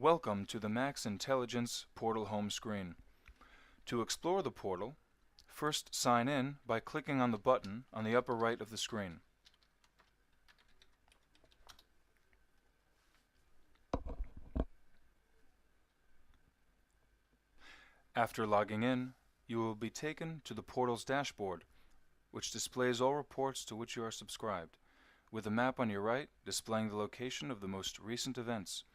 Welcome to the Max Intelligence Portal home screen. To explore the portal, first sign in by clicking on the button on the upper right of the screen. After logging in, you will be taken to the portal's dashboard, which displays all reports to which you are subscribed, with a map on your right displaying the location of the most recent events.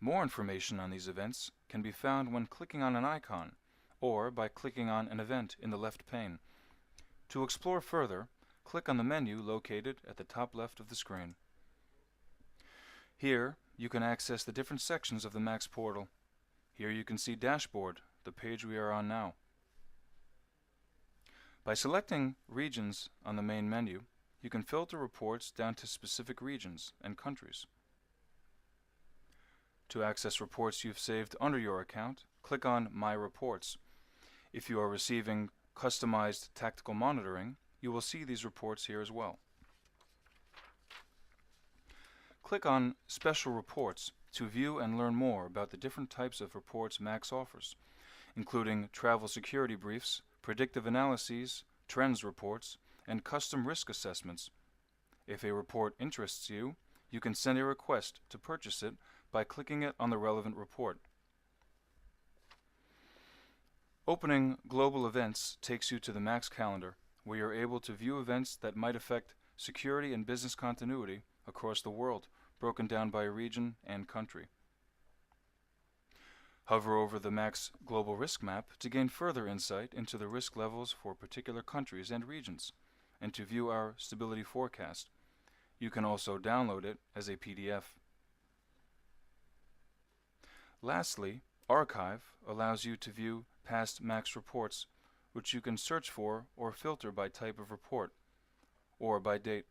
More information on these events can be found when clicking on an icon, or by clicking on an event in the left pane. To explore further, click on the menu located at the top left of the screen. Here, you can access the different sections of the Max portal. Here you can see Dashboard, the page we are on now. By selecting Regions on the main menu, you can filter reports down to specific regions and countries. To access reports you've saved under your account, click on My Reports. If you are receiving customized tactical monitoring, you will see these reports here as well. Click on Special Reports to view and learn more about the different types of reports Max offers, including travel security briefs, predictive analyses, trends reports, and custom risk assessments. If a report interests you, you can send a request to purchase it by clicking it on the relevant report. Opening Global Events takes you to the Max calendar, where you're able to view events that might affect security and business continuity across the world, broken down by region and country. Hover over the Max Global Risk Map to gain further insight into the risk levels for particular countries and regions, and to view our stability forecast. You can also download it as a PDF. Lastly, Archive allows you to view past Max reports, which you can search for or filter by type of report, or by date.